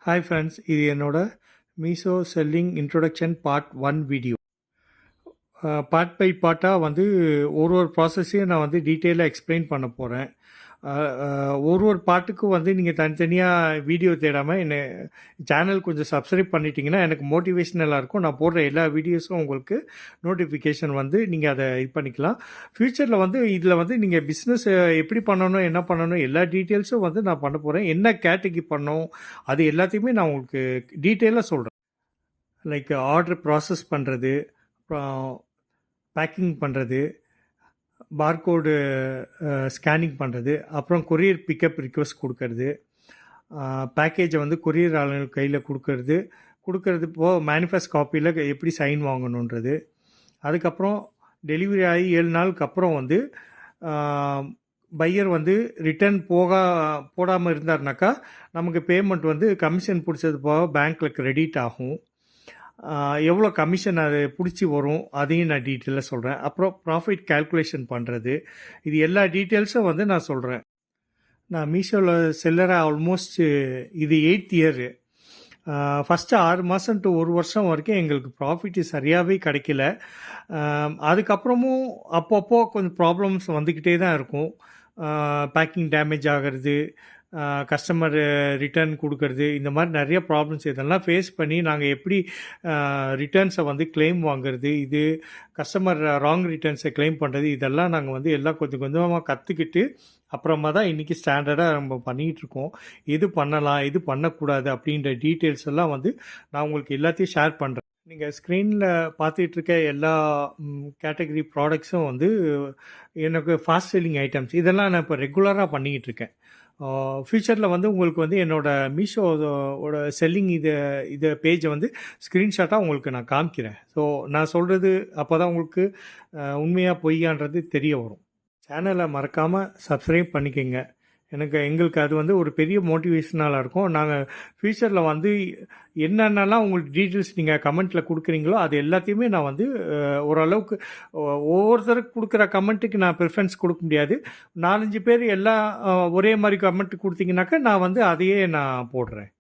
Hi friends, இது என்னோட Meesho selling introduction part 1 video. Part by பார்ட்டாக வந்து ஒரு ப்ராசஸையும் நான் வந்து டீட்டெயிலாக எக்ஸ்பிளைன் பண்ண போகிறேன். ஒரு பாட்டுக்கும் வந்து நீங்கள் தனித்தனியாக வீடியோ தேடாமல் என்ன சேனல் கொஞ்சம் சப்ஸ்கிரைப் பண்ணிட்டீங்கன்னா எனக்கு மோட்டிவேஷனலாக இருக்கும். நான் போடுற எல்லா வீடியோஸும் உங்களுக்கு நோட்டிஃபிகேஷன் வந்து நீங்கள் அதை இது பண்ணிக்கலாம். ஃப்யூச்சரில் வந்து இதில் வந்து நீங்கள் பிஸ்னஸ் எப்படி பண்ணணும், என்ன பண்ணணும், எல்லா டீட்டெயில்ஸும் வந்து நான் பண்ண போகிறேன். என்ன கேட்டகரி பண்ணணும் அது எல்லாத்தையுமே நான் உங்களுக்கு டீட்டெயிலாக சொல்கிறேன். லைக் ஆர்டர் ப்ராசஸ் பண்ணுறது, அப்புறம் பேக்கிங் பண்ணுறது, பார்கோடு ஸ்கேனிங் பண்ணுறது, அப்புறம் கொரியர் பிக்கப் ரிக்வெஸ்ட் கொடுக்கறது, பேக்கேஜை வந்து கொரியர் ஆளுநர் கையில் கொடுக்கறது போக மேனிஃபெஸ்ட் காப்பியில் எப்படி சைன் வாங்கணுன்றது. அதுக்கப்புறம் டெலிவரி ஆகி 7 நாளுக்கு அப்புறம் வந்து பையர் வந்து ரிட்டர்ன் போடாமல் இருந்தார்னாக்கா நமக்கு பேமெண்ட் வந்து கமிஷன் பிடிச்சது போக பேங்க்கில் கிரெடிட் ஆகும். எவ்வளோ கமிஷன் அது பிடிச்சி வரும் அதையும் நான் டீட்டெயிலாக சொல்கிறேன். அப்புறம் ப்ராஃபிட் கேல்குலேஷன் பண்ணுறது, இது எல்லா டீட்டெயில்ஸும் வந்து நான் சொல்கிறேன். நான் மீஷோவில் செல்லராக ஆல்மோஸ்ட் இது 8th இயரு. ஃபஸ்ட்டு 6 மாதம் டு 1 வருஷம் வரைக்கும் எங்களுக்கு ப்ராஃபிட்டு சரியாகவே கிடைக்கல. அதுக்கப்புறமும் அப்பப்போ கொஞ்சம் ப்ராப்ளம்ஸ் வந்துக்கிட்டே தான் இருக்கும். பேக்கிங் டேமேஜ் ஆகிறது, கஸ்டமர் ரிட்டர்ன் கொடுக்கறது, இந்த மாதிரி நிறைய ப்ராப்ளம்ஸ் இதெல்லாம் ஃபேஸ் பண்ணி நாங்கள் எப்படி ரிட்டர்ன்ஸை வந்து கிளைம் வாங்குறது, இது கஸ்டமர் ராங் ரிட்டர்ன்ஸை கிளைம் பண்ணுறது, இதெல்லாம் நாங்கள் வந்து எல்லாம் கொஞ்சம் கொஞ்சமாக கற்றுக்கிட்டு அப்புறமா தான் இன்றைக்கி ஸ்டாண்டர்டாக நம்ம பண்ணிகிட்ருக்கோம். எது பண்ணலாம், எது பண்ணக்கூடாது அப்படின்ற டீட்டெயில்ஸ் எல்லாம் வந்து நான் உங்களுக்கு எல்லாத்தையும் ஷேர் பண்ணுறேன். நீங்கள் ஸ்க்ரீனில் பார்த்துட்ருக்க எல்லா கேட்டகரி ப்ராடக்ட்ஸும் வந்து எனக்கு ஃபாஸ்ட் செல்லிங் ஐட்டம்ஸ். இதெல்லாம் நான் இப்போ ரெகுலராக பண்ணிக்கிட்டு இருக்கேன். ஃப்யூச்சரில் வந்து உங்களுக்கு வந்து என்னோடய மீஷோவோட செல்லிங் இதை பேஜை வந்து ஸ்க்ரீன்ஷாட்டாக உங்களுக்கு நான் காமிக்கிறேன். ஸோ நான் சொல்கிறது அப்போ தான் உங்களுக்கு உண்மையாக பொய்யான்றது தெரிய வரும். சேனலை மறக்காமல் சப்ஸ்கிரைப் பண்ணிக்கோங்க. எங்களுக்கு அது வந்து ஒரு பெரிய மோட்டிவேஷனாக இருக்கும். நாங்கள் ஃப்யூச்சரில் வந்து என்னென்னலாம் உங்களுக்கு டீட்டெயில்ஸ் நீங்கள் கமெண்ட்டில் கொடுக்குறீங்களோ அது எல்லாத்தையுமே நான் வந்து ஓரளவுக்கு ஒவ்வொருத்தருக்கு கொடுக்குற கமெண்ட்டுக்கு நான் ப்ரிஃபரன்ஸ் கொடுக்க முடியாது. 4-5 பேர் எல்லாம் ஒரே மாதிரி கமெண்ட் கொடுத்தீங்கன்னாக்கா நான் வந்து அதையே நான் போடுறேன்.